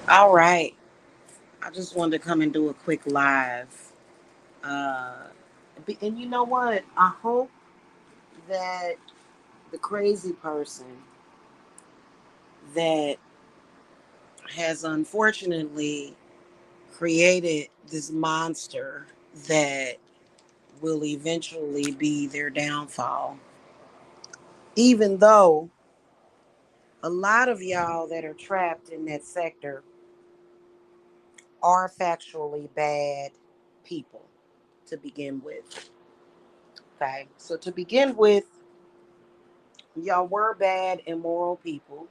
All right. I just wanted to come and do a quick live. Uh, and you know what? I hope that the crazy person that has unfortunately created this monster that will eventually be their downfall, even though a lot of y'all that are trapped in that sector are factually bad people to begin with. Okay, so to begin with, y'all were bad, immoral people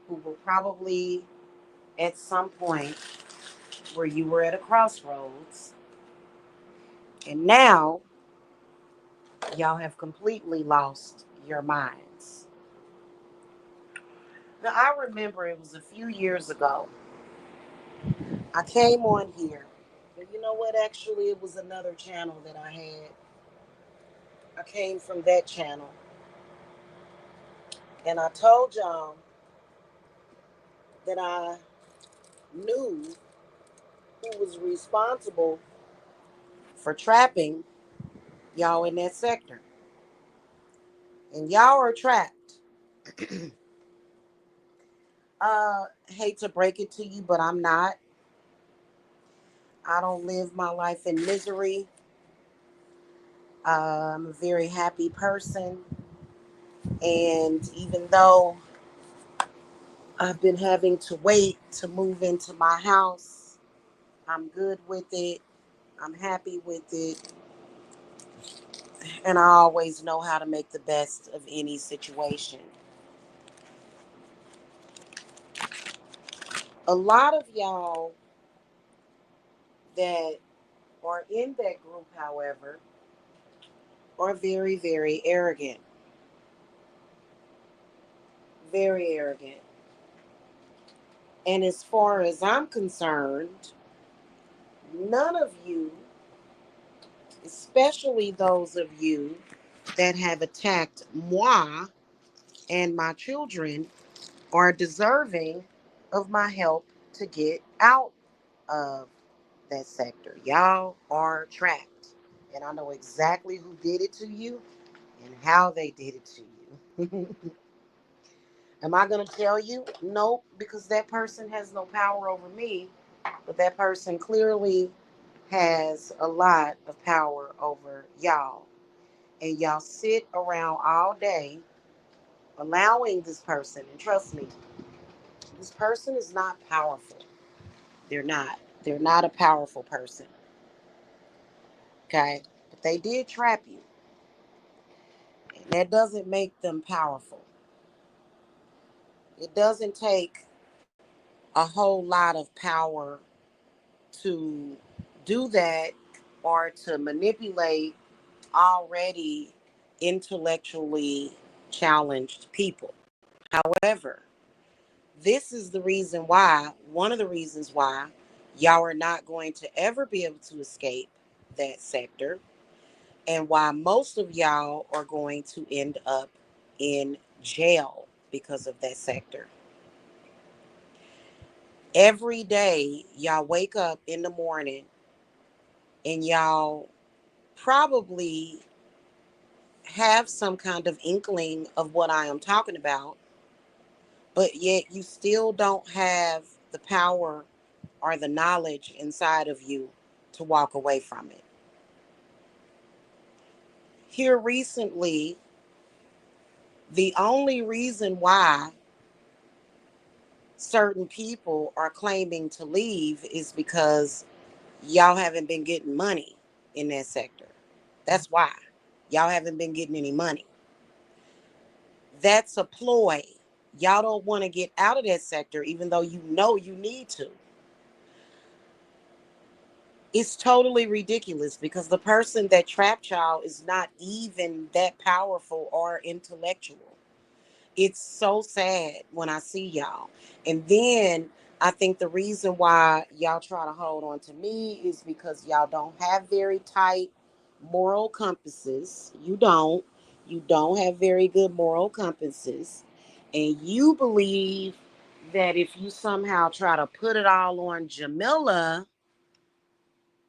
who were probably at some point where you were at a crossroads, and now y'all have completely lost your minds. Now, I remember it was a few years ago. I came on here, but you know what? Actually, it was another channel that I had. I came from that channel, and I told y'all that I knew who was responsible for trapping y'all in that sector. And y'all are trapped. Hate to break it to you, but I'm not. I don't live my life in misery. I'm a very happy person. And even though I've been having to wait to move into my house, I'm good with it. I'm happy with it. And I always know how to make the best of any situation. A lot of y'all that are in that group, however, are very, very arrogant. Very arrogant. And as far as I'm concerned, none of you, especially those of you that have attacked moi and my children, are deserving of my help to get out of that sector. Y'all are trapped. And I know exactly who did it to you and how they did it to you. Am I going to tell you? Nope, because that person has no power over me, but that person clearly has a lot of power over y'all. And y'all sit around all day allowing this person, and trust me, this person is not powerful. They're not. They're not a powerful person. Okay? But they did trap you. And that doesn't make them powerful. It doesn't take a whole lot of power to do that or to manipulate already intellectually challenged people. However, this is the reason why, one of the reasons why y'all are not going to ever be able to escape that sector, and why most of y'all are going to end up in jail because of that sector. Every day, y'all wake up in the morning and y'all probably have some kind of inkling of what I am talking about, but yet you still don't have the power or the knowledge inside of you to walk away from it. Here recently, the only reason why certain people are claiming to leave is because y'all haven't been getting money in that sector. That's why. Y'all haven't been getting any money. That's a ploy. Y'all don't want to get out of that sector, even though you know you need to. It's totally ridiculous because the person that trapped y'all is not even that powerful or intellectual. It's so sad when I see y'all. And then I think the reason why y'all try to hold on to me is because y'all don't have very tight moral compasses. You don't. You don't have very good moral compasses. And you believe that if you somehow try to put it all on Jamila,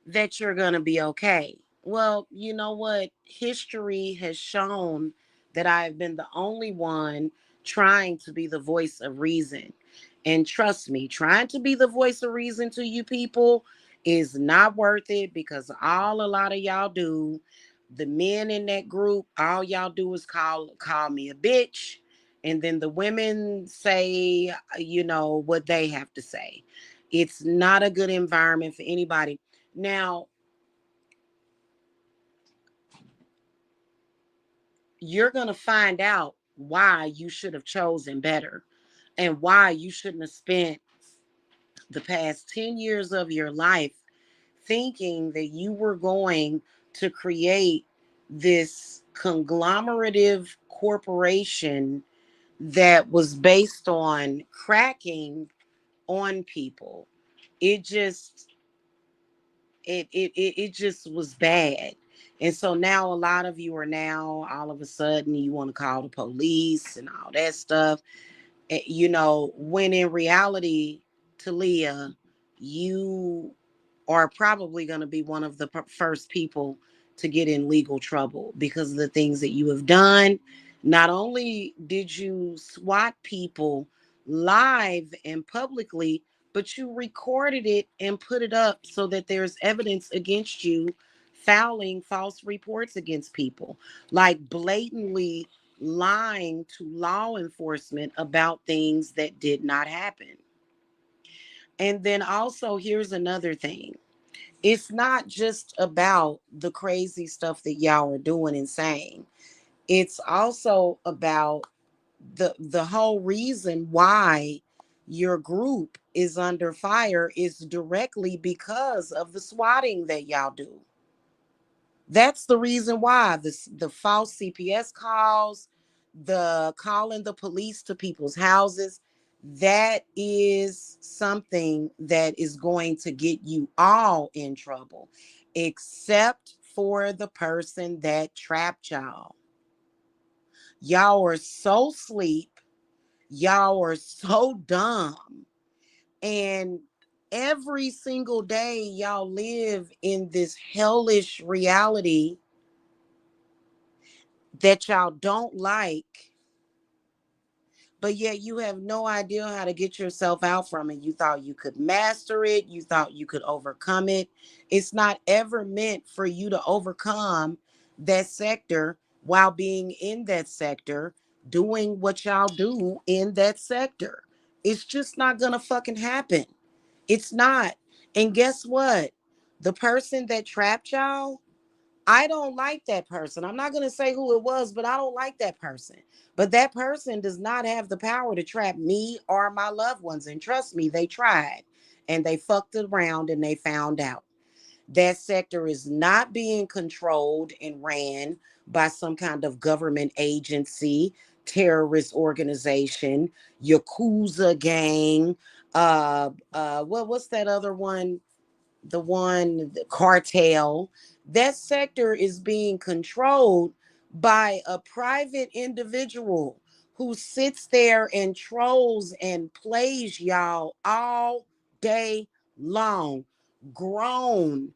that you're going to be okay. Well, you know what? History has shown that I've been the only one trying to be the voice of reason. And trust me, trying to be the voice of reason to you people is not worth it, because all a lot of y'all do, the men in that group, all y'all do is call me a bitch. And then the women say, what they have to say. It's not a good environment for anybody. Now, you're going to find out why you should have chosen better and why you shouldn't have spent the past 10 years of your life thinking that you were going to create this conglomerative corporation that was based on cracking on people. It just it just was bad. And so now a lot of you are now all of a sudden you want to call the police and all that stuff. When in reality, Talia, you are probably going to be one of the first people to get in legal trouble because of the things that you have done. Not only did you swat people live and publicly, but you recorded it and put it up so that there's evidence against you filing false reports against people, like blatantly lying to law enforcement about things that did not happen. And then also, here's another thing. It's not just about the crazy stuff that y'all are doing and saying. It's also about the whole reason why your group is under fire is directly because of the swatting that y'all do. That's the reason why the false CPS calls, the calling the police to people's houses, that is something that is going to get you all in trouble, except for the person that trapped y'all. Y'all are so sleep. Y'all are so dumb. And every single day, y'all live in this hellish reality that y'all don't like, but yet you have no idea how to get yourself out from it. You thought you could master it, you thought you could overcome it. It's not ever meant for you to overcome that sector while being in that sector, doing what y'all do in that sector. It's just not gonna fucking happen. It's not. And guess what? The person that trapped y'all, I don't like that person. I'm not going to say who it was, but I don't like that person. But that person does not have the power to trap me or my loved ones. And trust me, they tried and they fucked around and they found out. That sector is not being controlled and ran by some kind of government agency, terrorist organization, Yakuza gang. What's that other one? The cartel. That sector is being controlled by a private individual who sits there and trolls and plays y'all all day long. Grown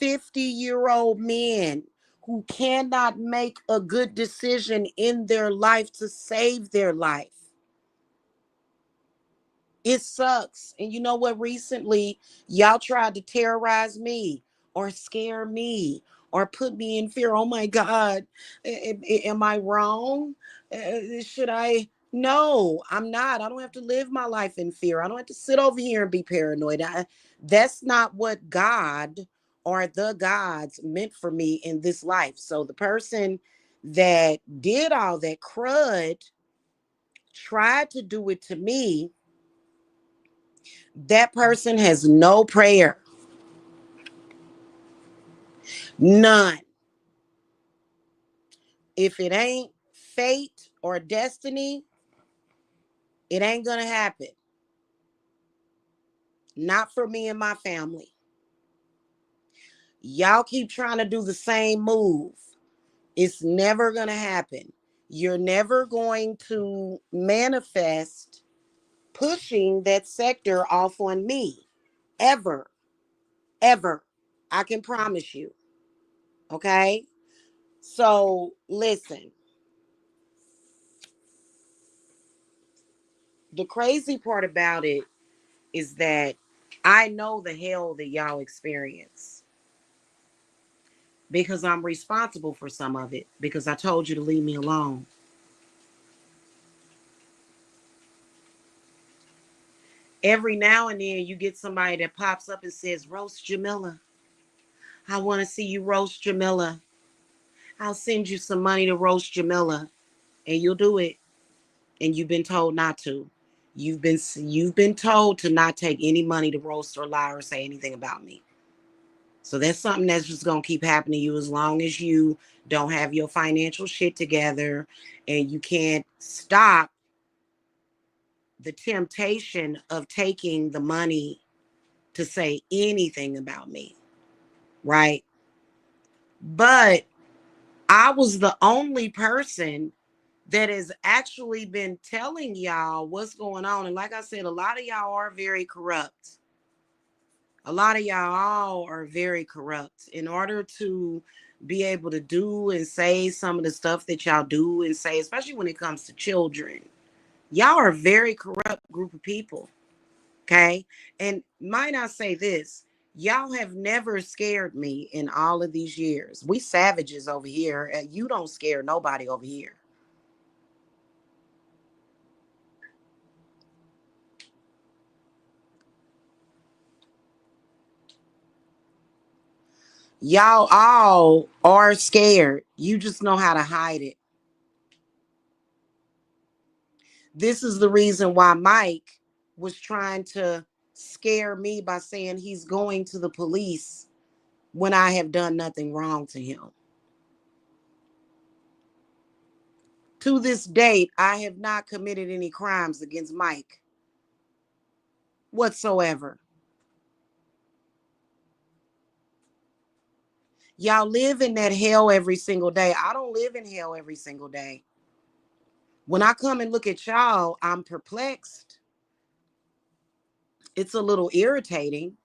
50-year-old men who cannot make a good decision in their life to save their life. It sucks. And you know what? Recently, y'all tried to terrorize me or scare me or put me in fear. Oh my God. Am I wrong? Should I? No, I'm not. I don't have to live my life in fear. I don't have to sit over here and be paranoid. That's not what God or the gods meant for me in this life. So the person that did all that crud tried to do it to me. That person has no prayer, none. If it ain't fate or destiny, it ain't gonna happen. Not for me and my family. Y'all keep trying to do the same move. It's never gonna happen. You're never going to manifest pushing that sector off on me. Ever. Ever. I can promise you. Okay? So listen, the crazy part about it is that I know the hell that y'all experience because I'm responsible for some of it because I told you to leave me alone. Every now and then you get somebody that pops up and says, Roast Jamila. I want to see you roast Jamila. I'll send you some money to roast Jamila. And you'll do it. And you've been told not to. You've been told to not take any money to roast or lie or say anything about me. So that's something that's just gonna keep happening to you as long as you don't have your financial shit together and you can't stop the temptation of taking the money to say anything about me, right? But I was the only person that has actually been telling y'all what's going on. And like I said, a lot of y'all are very corrupt. A lot of y'all all are very corrupt. In order to be able to do and say some of the stuff that y'all do and say, especially when it comes to children, y'all are a very corrupt group of people. Okay. And might I say this? Y'all have never scared me in all of these years. We savages over here, and you don't scare nobody over here. Y'all all are scared. You just know how to hide it. This is the reason why Mike was trying to scare me by saying he's going to the police when I have done nothing wrong to him. To this date, I have not committed any crimes against Mike whatsoever. Y'all live in that hell every single day. I don't live in hell every single day. When I come and look at y'all, I'm perplexed. It's a little irritating.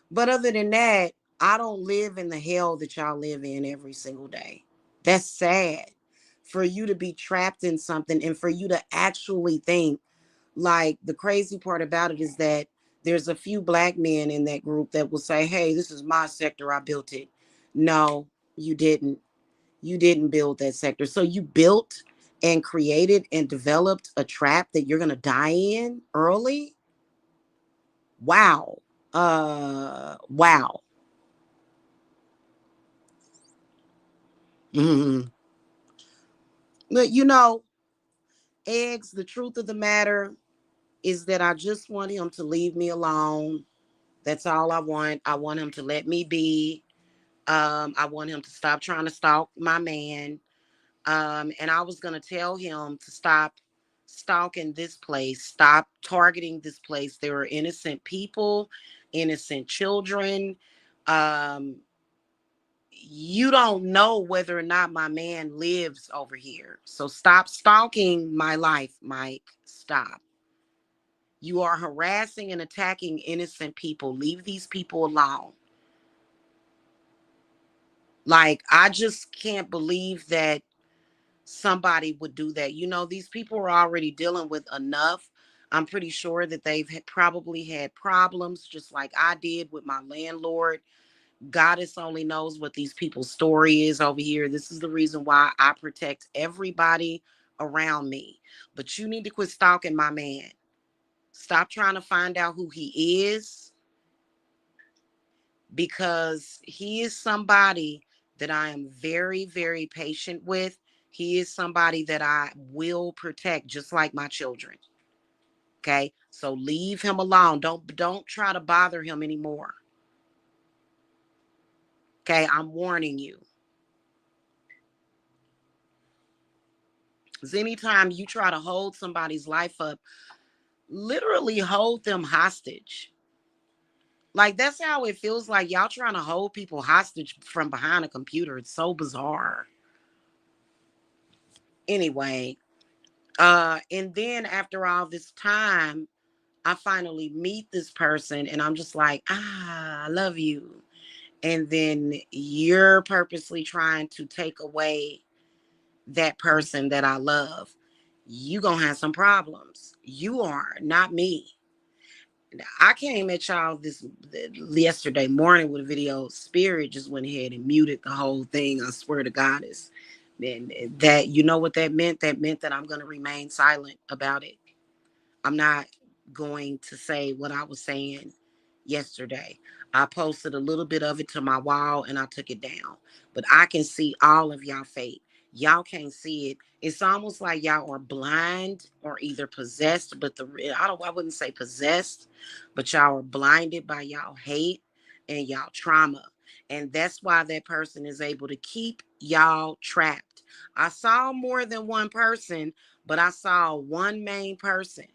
But other than that, I don't live in the hell that y'all live in every single day. That's sad for you to be trapped in something and for you to actually think. Like, the crazy part about it is that there's a few black men in that group that will say, hey, this is my sector. I built it. No, you didn't. You didn't build that sector. So you built and created and developed a trap that you're going to die in early. Wow. Wow. Mhm. But eggs, the truth of the matter is that I just want him to leave me alone. That's all I want. I want him to let me be. I want him to stop trying to stalk my man. And I was going to tell him to stop stalking this place, stop targeting this place. There are innocent people, innocent children. Um, you don't know whether or not my man lives over here. So stop stalking my life, Mike. Stop. You are harassing and attacking innocent people. Leave these people alone. Like, I just can't believe that somebody would do that. These people are already dealing with enough. I'm pretty sure that they've probably had problems, just like I did with my landlord. Goddess only knows what these people's story is over here. This is the reason why I protect everybody around me. But you need to quit stalking my man. Stop trying to find out who he is, because he is somebody that I am very, very patient with. He is somebody that I will protect just like my children. Okay? So leave him alone. Don't try to bother him anymore. Okay? I'm warning you. Because anytime you try to hold somebody's life up, literally hold them hostage. Like, that's how it feels like y'all trying to hold people hostage from behind a computer. It's so bizarre. Anyway, And then after all this time, I finally meet this person and I'm just like, I love you. And then you're purposely trying to take away that person that I love. You gonna have some problems. You are, not me. I came at y'all this yesterday morning with a video. Spirit just went ahead and muted the whole thing. I swear to God, is and that, you know what that meant? That meant that I'm gonna remain silent about it. I'm not going to say what I was saying yesterday. I posted a little bit of it to my wall and I took it down. But I can see all of y'all fate. Y'all can't see it. It's almost like y'all are blind or either possessed, but I wouldn't say possessed, but y'all are blinded by y'all hate and y'all trauma. And that's why that person is able to keep y'all trapped. I saw more than one person, but I saw one main person,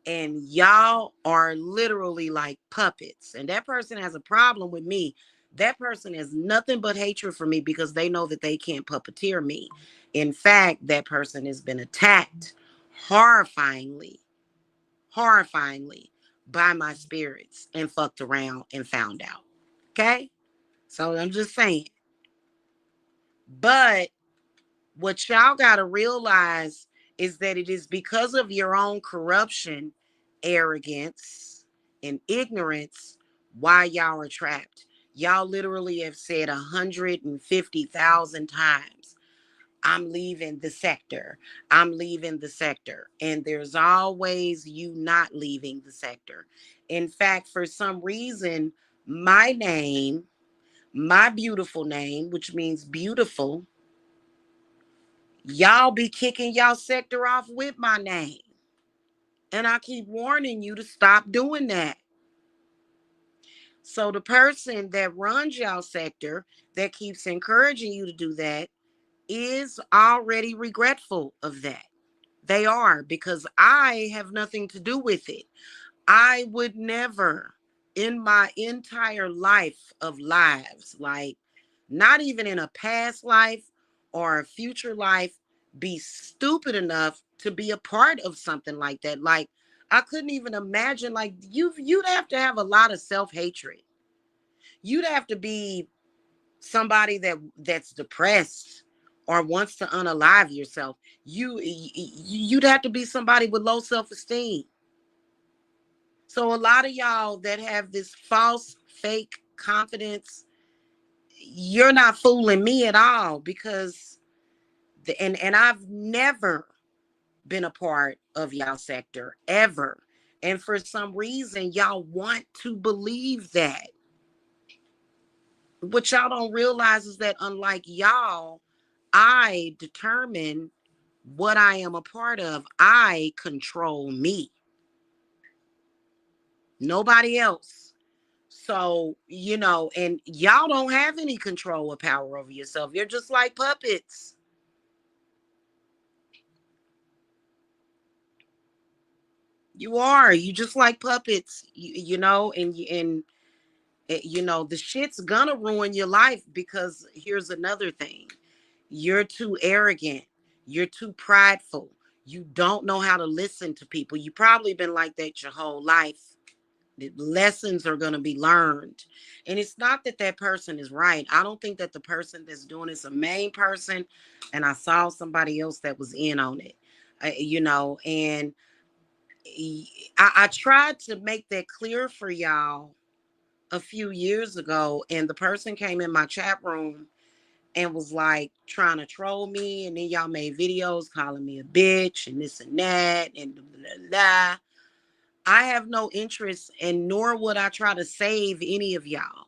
and y'all are literally like puppets. And that person has a problem with me. That person has nothing but hatred for me because they know that they can't puppeteer me. In fact, that person has been attacked horrifyingly, horrifyingly by my spirits and fucked around and found out. Okay? So I'm just saying. But what y'all got to realize is that it is because of your own corruption, arrogance, and ignorance why y'all are trapped. Y'all literally have said 150,000 times, I'm leaving the sector. I'm leaving the sector. And there's always you not leaving the sector. In fact, for some reason, my name, my beautiful name, which means beautiful, y'all be kicking y'all sector off with my name. And I keep warning you to stop doing that. So the person that runs y'all sector that keeps encouraging you to do that is already regretful of that. They are, because I have nothing to do with it. I would never in my entire life of lives, like not even in a past life or a future life, be stupid enough to be a part of something like that. Like I couldn't even imagine, like you'd have to have a lot of self-hatred. You'd have to be somebody that's depressed or wants to unalive yourself. You'd have to be somebody with low self-esteem. So a lot of y'all that have this false, fake confidence, you're not fooling me at all, because and I've never been a part of y'all sector ever. And for some reason, y'all want to believe that. What y'all don't realize is that unlike y'all, I determine what I am a part of. I control me. Nobody else. So, and y'all don't have any control or power over yourself. You're just like puppets. You are. You just like puppets, and the shit's gonna ruin your life, because here's another thing. You're too arrogant. You're too prideful. You don't know how to listen to people. You probably been like that your whole life. The lessons are going to be learned. And it's not that that person is right. I don't think that the person that's doing it's a main person. And I saw somebody else that was in on it, and I tried to make that clear for y'all a few years ago. And the person came in my chat room and was like trying to troll me. And then y'all made videos calling me a bitch and this and that and blah, blah, blah. I have no interest, and nor would I try to save any of y'all.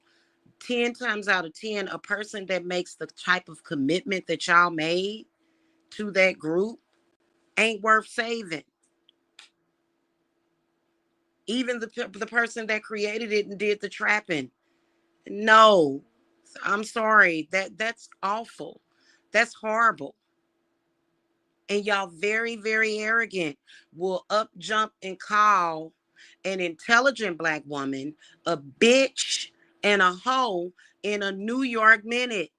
10 times out of 10, a person that makes the type of commitment that y'all made to that group ain't worth saving. Even the person that created it and did the trapping. No, I'm sorry. That's awful. That's horrible. And y'all very, very arrogant, will up jump and call an intelligent black woman a bitch and a hoe in a New York minute.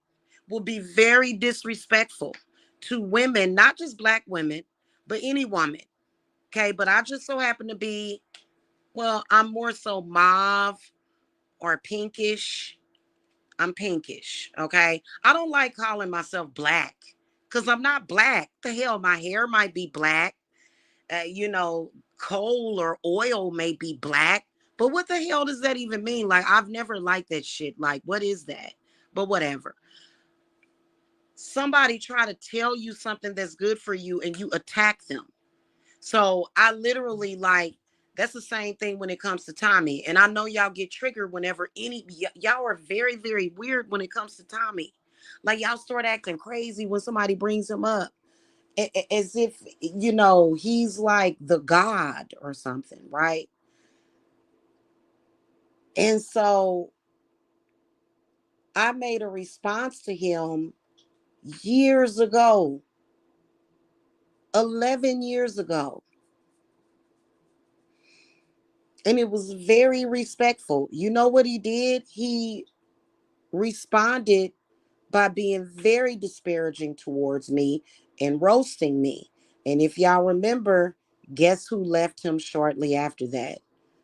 Will be very disrespectful. to women, not just black women, but any woman. Okay. But I just so happen to be, well, I'm more so mauve or pinkish. I'm pinkish. Okay. I don't like calling myself black because I'm not black. The hell, my hair might be black. You know, coal or oil may be black. But what the hell does that even mean? Like, I've never liked that shit. Like, what is that? But whatever. Somebody try to tell you something that's good for you and you attack them. So I literally like, that's the same thing when it comes to Tommy. And I know y'all get triggered whenever y'all are very, very weird when it comes to Tommy. Like y'all start acting crazy when somebody brings him up. As if, you know, he's like the god or something, right? And so I made a response to him years ago, 11 years ago. And it was very respectful. You know what he did? He responded by being very disparaging towards me and roasting me. And if y'all remember, guess who left him shortly after that?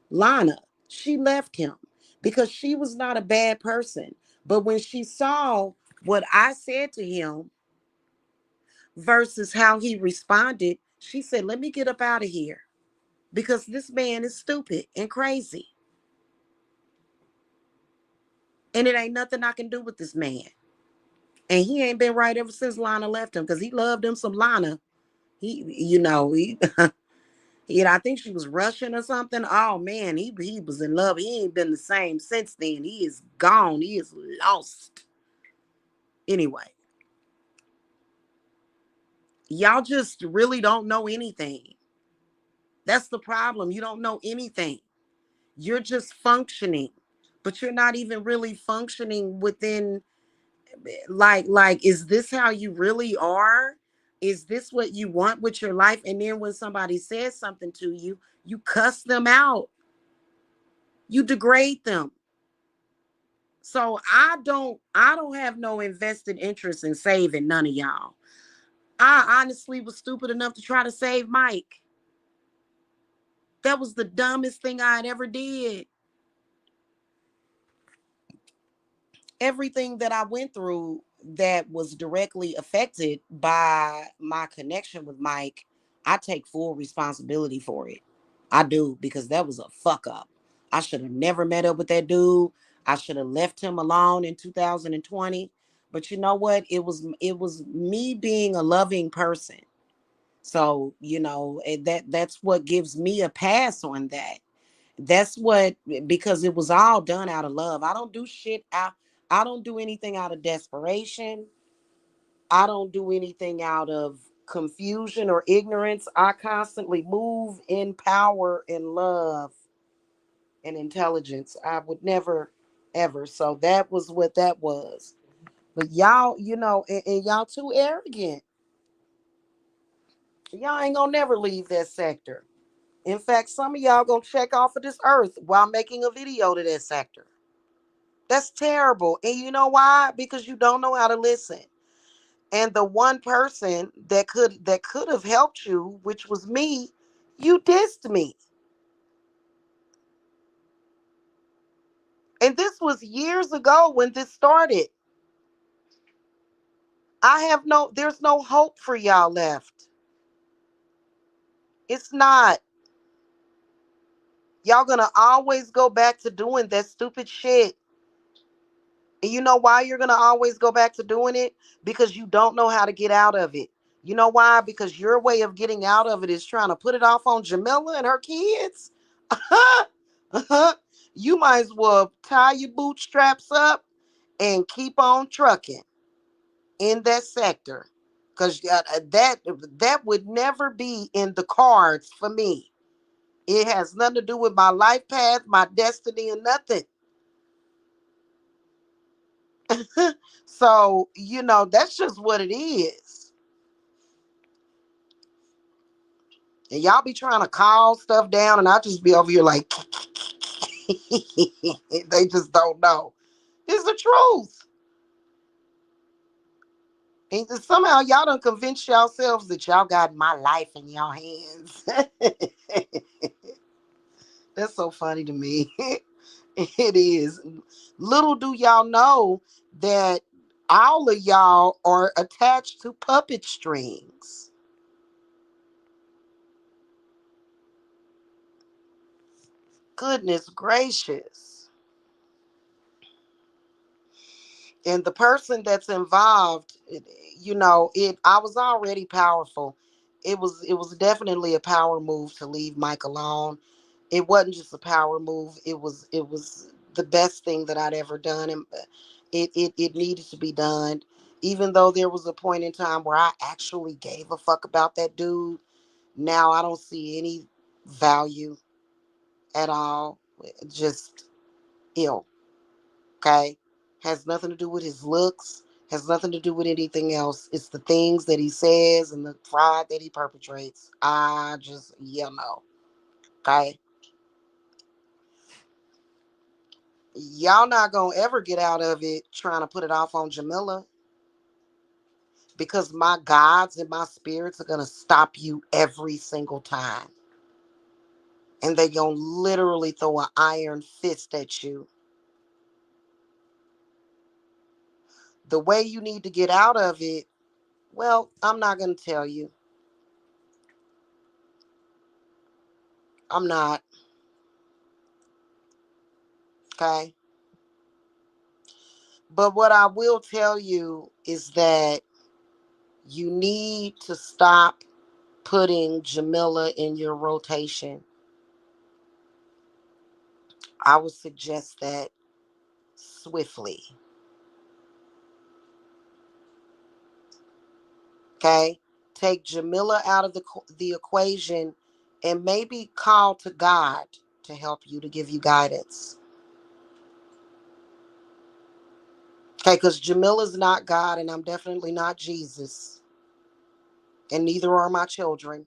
Lana. She left him because she was not a bad person. But when she saw what I said to him versus how he responded, she said, let me get up out of here because this man is stupid and crazy. And it ain't nothing I can do with this man. And he ain't been right ever since Lana left him because he loved him some Lana. He I think she was Russian or something. Oh man, he was in love. He ain't been the same since then. He is gone. He is lost. Anyway, y'all just really don't know anything. That's the problem. You don't know anything. You're just functioning, but you're not even really functioning within like is this how you really are? Is this what you want with your life? And then when somebody says something to you, you cuss them out. You degrade them. So I don't have no invested interest in saving none of y'all. I honestly was stupid enough to try to save Mike. That was the dumbest thing I had ever did. Everything that I went through that was directly affected by my connection with Mike, I take full responsibility for it. I do, because that was a fuck up. I should have never met up with that dude. I should have left him alone in 2020. But you know what? It was me being a loving person. So, that's what gives me a pass on that. That's what, because it was all done out of love. I don't do anything out of desperation. I don't do anything out of confusion or ignorance. I constantly move in power and love and intelligence. I would never ever. So that was what that was. But y'all, and y'all too arrogant. Y'all ain't gonna never leave that sector. In fact, some of y'all gonna check off of this earth while making a video to that sector. That's terrible. And you know why? Because you don't know how to listen. And the one person that could have helped you, which was me, you dissed me. And this was years ago when this started. There's no hope for y'all left. It's not. Y'all gonna always go back to doing that stupid shit. And you know why you're going to always go back to doing it? Because you don't know how to get out of it. You know why? Because your way of getting out of it is trying to put it off on Jamila and her kids. You might as well tie your bootstraps up and keep on trucking in that sector. Because that would never be in the cards for me. It has nothing to do with my life path, my destiny, and nothing. So, that's just what it is. And y'all be trying to call stuff down, and I just be over here like, they just don't know. It's the truth. And somehow y'all done convince yourselves that y'all got my life in your hands. That's so funny to me. It is. Little do y'all know that all of y'all are attached to puppet strings. Goodness gracious. And the person that's involved, I was already powerful. It was definitely a power move to leave Mike alone. It wasn't just a power move. It was the best thing that I'd ever done, and it needed to be done. Even though there was a point in time where I actually gave a fuck about that dude, now I don't see any value at all. Just ill. Okay, has nothing to do with his looks. Has nothing to do with anything else. It's the things that he says and the fraud that he perpetrates. I just, no. Okay, y'all not gonna ever get out of it trying to put it off on Jamila, because my gods and my spirits are gonna stop you every single time, and they gonna literally throw an iron fist at you. The way you need to get out of it, well, I'm not gonna tell you. I'm not. Okay, but what I will tell you is that you need to stop putting Jamila in your rotation. I would suggest that swiftly. Okay? Take Jamila out of the equation and maybe call to God to help you, to give you guidance. Okay, because Jamila's not God and I'm definitely not Jesus. And neither are my children.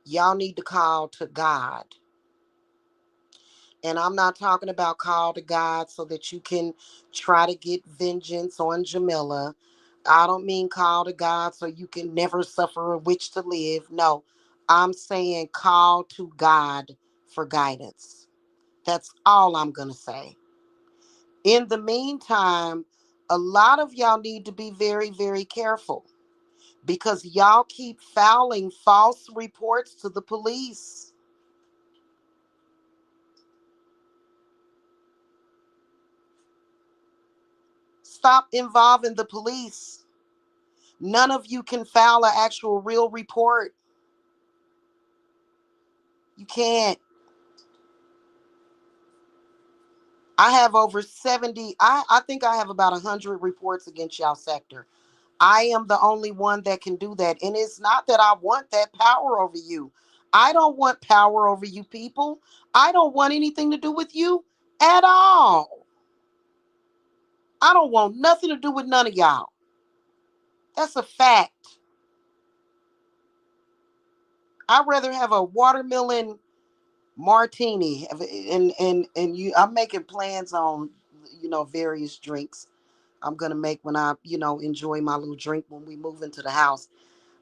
Y'all need to call to God. And I'm not talking about call to God so that you can try to get vengeance on Jamila. I don't mean call to God so you can never suffer a witch to live. No, I'm saying call to God for guidance. That's all I'm going to say. In the meantime, a lot of y'all need to be very, very careful because y'all keep filing false reports to the police. Stop involving the police. None of you can file an actual real report. You can't. I have over 70. I think I have about 100 reports against y'all sector. I am the only one that can do that. And it's not that I want that power over you. I don't want power over you people. I don't want anything to do with you at all. I don't want nothing to do with none of y'all. That's a fact. I'd rather have a watermelon martini and I'm making plans on various drinks I'm gonna make when I enjoy my little drink when we move into the house.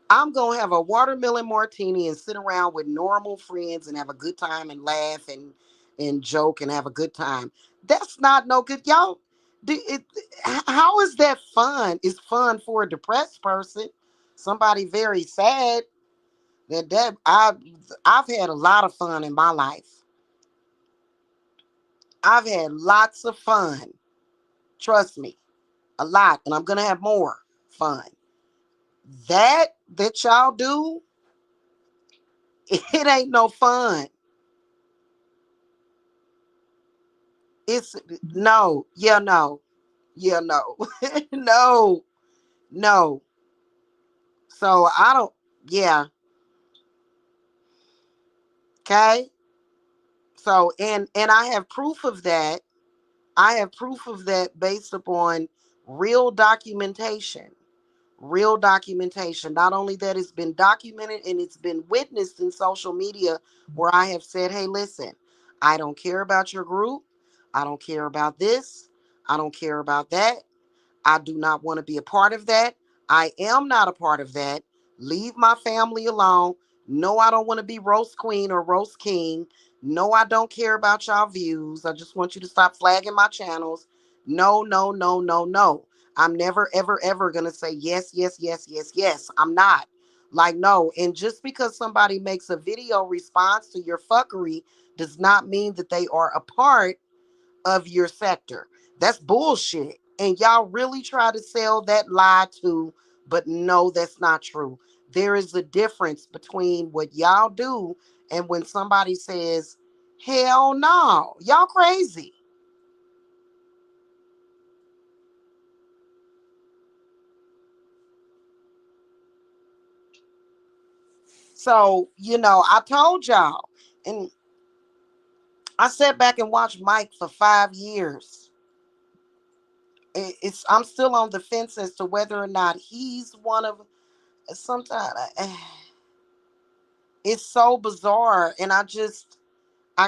I'm gonna have a watermelon martini and sit around with normal friends and have a good time and laugh and joke and have a good time. That's not no good, y'all. How is that fun? It's fun for a depressed person, somebody very sad. I've had a lot of fun in my life. I've had lots of fun. Trust me, a lot, and I'm gonna have more fun. That y'all do, it ain't no fun. It's no, yeah, no, yeah, no, no, no. So I don't, yeah, okay. So and I have proof of that. I have proof of that based upon real documentation. Real documentation. Not only that, it's been documented and it's been witnessed in social media where I have said, hey, listen, I don't care about your group. I don't care about this. I don't care about that. I do not want to be a part of that. I am not a part of that. Leave my family alone. No, I don't want to be roast queen or roast king. No, I don't care about y'all views. I just want you to stop flagging my channels. No, no, no, no, no. I'm never, ever, ever going to say yes, yes, yes, yes, yes. I'm not. Like, no. And just because somebody makes a video response to your fuckery does not mean that they are a part of your sector. That's bullshit. And y'all really try to sell that lie too, but no, that's not true. There is a difference between what y'all do and when somebody says, hell no, y'all crazy. So, I told y'all, and I sat back and watched Mike for 5 years. I'm still on the fence as to whether or not he's one of sometimes it's so bizarre, and I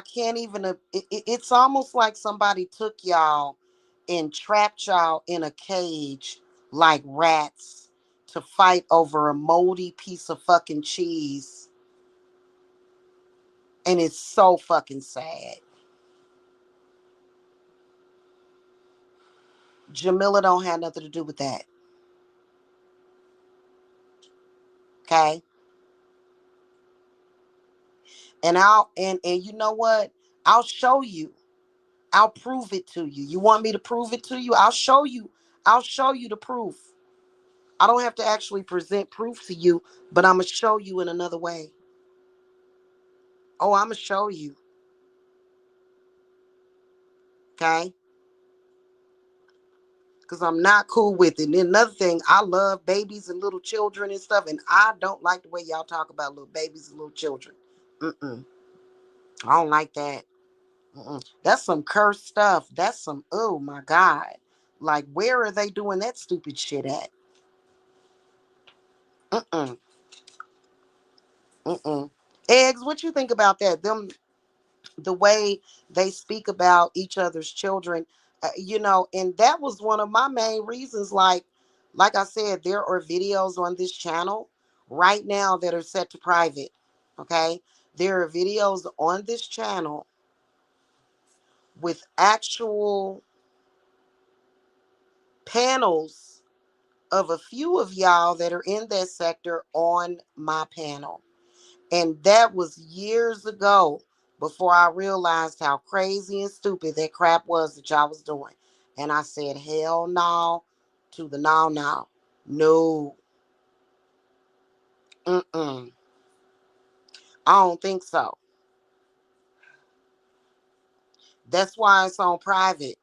can't even it's almost like somebody took y'all and trapped y'all in a cage like rats to fight over a moldy piece of fucking cheese, and it's so fucking sad. Jamila don't have nothing to do with that. Okay. And you know what, I'll show you. I'll prove it to you. You want me to prove it to you? I'll show you the proof. I don't have to actually present proof to you, but I'm going to show you in another way. Oh, I'm going to show you. Okay? Because I'm not cool with it. And then another thing, I love babies and little children and stuff, and I don't like the way y'all talk about little babies and little children. Mm-mm. I don't like that. Mm-mm. That's some cursed stuff. That's some, oh my God. Like, where are they doing that stupid shit at? Mm-mm. Mm-mm. Eggs, what you think about that? The way they speak about each other's children, and that was one of my main reasons. Like I said, there are videos on this channel right now that are set to private. Okay, there are videos on this channel with actual panels of a few of y'all that are in that sector on my panel. And that was years ago, before I realized how crazy and stupid that crap was that y'all was doing. And I said, hell no to the no, no. No. Mm-mm. I don't think so. That's why it's on private.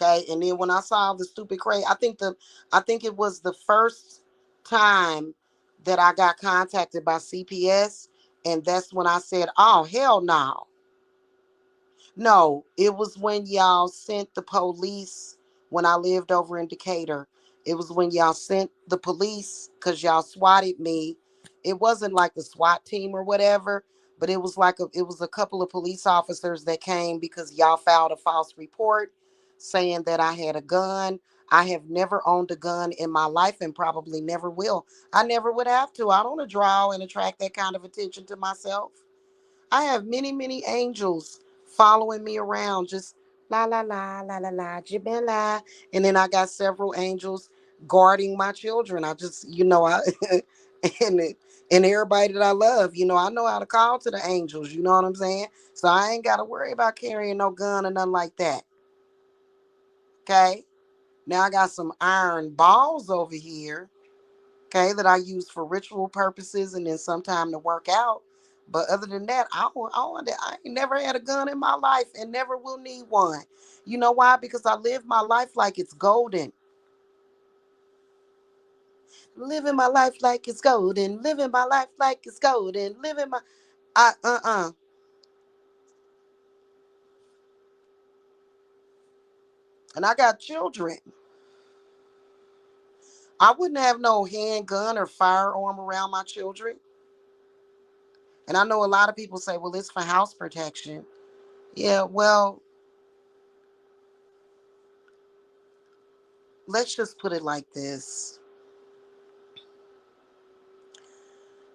Okay. And then when I saw the stupid crazy, I think it was the first time that I got contacted by CPS. And that's when I said, oh, hell no. No, it was when y'all sent the police when I lived over in Decatur. It was when y'all sent the police because y'all swatted me. It wasn't like the SWAT team or whatever, but it was a couple of police officers that came because y'all filed a false report saying that I had a gun. I have never owned a gun in my life and probably never will. I never would have to. I don't draw and attract that kind of attention to myself. I have many, many angels following me around, just la la la la la la Jibella. And then I got several angels guarding my children. I just, I and and everybody that I love, I know how to call to the angels. You know what I'm saying? So I ain't got to worry about carrying no gun or nothing like that. Okay. Now I got some iron balls over here, okay, that I use for ritual purposes and then sometime to work out. But other than that, I ain't never had a gun in my life and never will need one. You know why? Because I live my life like it's golden. Living my life like it's golden. Living my life like it's golden. Living my and I got children. I wouldn't have no handgun or firearm around my children. And I know a lot of people say, well, it's for house protection. Yeah, well, let's just put it like this.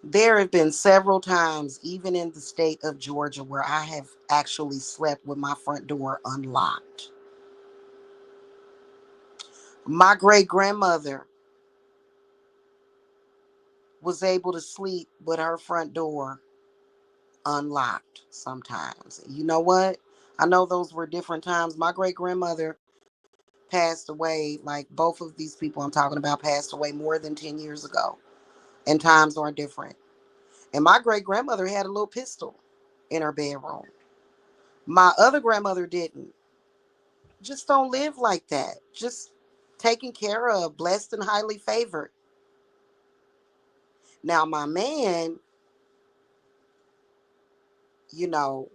There have been several times, even in the state of Georgia, where I have actually slept with my front door unlocked. My great grandmother was able to sleep with her front door unlocked sometimes. You know what? I know those were different times. My great grandmother passed away, like both of these people I'm talking about passed away more than 10 years ago, and times are different. And my great grandmother had a little pistol in her bedroom. My other grandmother didn't. Just don't live like that. Just taken care of, blessed and highly favored. Now, my man, you know,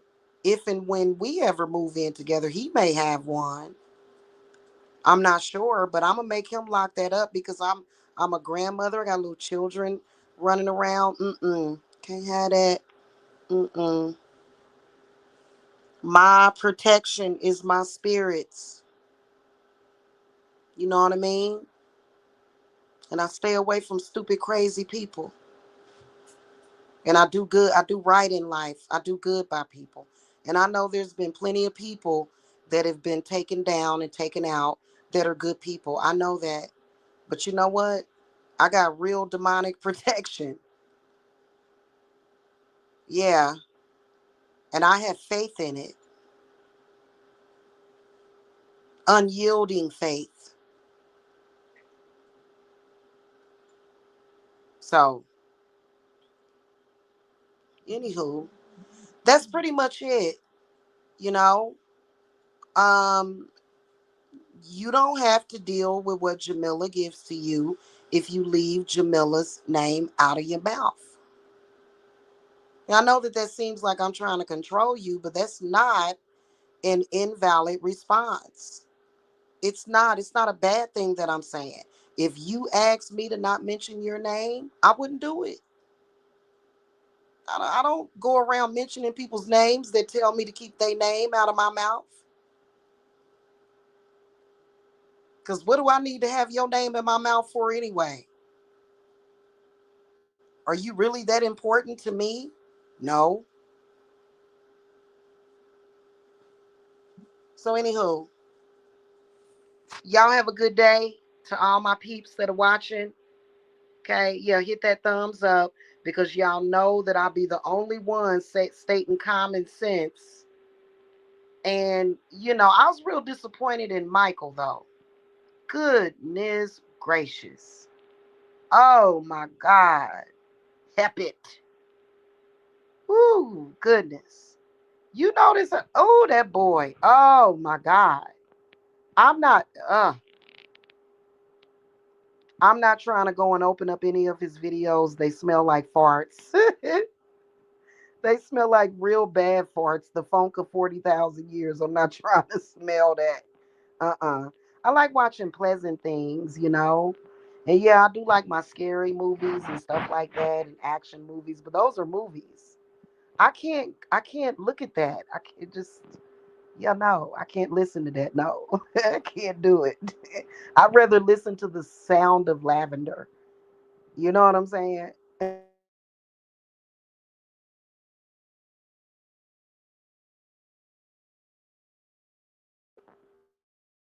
if and when we ever move in together, he may have one. I'm not sure, but I'm gonna make him lock that up because I'm a grandmother. I got little children running around. Can't have that. Mm-mm. My protection is my spirits. You know what I mean? And I stay away from stupid, crazy people. And I do good. I do right in life. I do good by people. And I know there's been plenty of people that have been taken down and taken out that are good people. I know that. But you know what? I got real demonic protection. Yeah. And I have faith in it. Unyielding faith. So, anywho, that's pretty much it. You know, um, you don't have to deal with what Jamila gives to you if you leave Jamila's name out of your mouth. Now, I know that that seems like I'm trying to control you, but that's not an invalid response. It's not. It's not a bad thing that I'm saying. If you asked me to not mention your name, I wouldn't do it. I don't go around mentioning people's names that tell me to keep their name out of my mouth. Because what do I need to have your name in my mouth for anyway? Are you really that important to me? No. So, anywho, y'all have a good day to all my peeps that are watching. Okay, yeah, hit that thumbs up because y'all know that I'll be the only one stating common sense. And, I was real disappointed in Michael, though. Goodness gracious. Oh, my God. Hep it. Ooh, goodness. You notice, oh, that boy. Oh, my God. I'm not, I'm not trying to go and open up any of his videos. They smell like farts. They smell like real bad farts. The funk of 40,000 years. I'm not trying to smell that. I like watching pleasant things. And yeah, I do like my scary movies and stuff like that and action movies, but those are movies. I can't look at that. I can't just yeah, no, I can't listen to that. No. I can't do it. I'd rather listen to the sound of lavender. You know what I'm saying?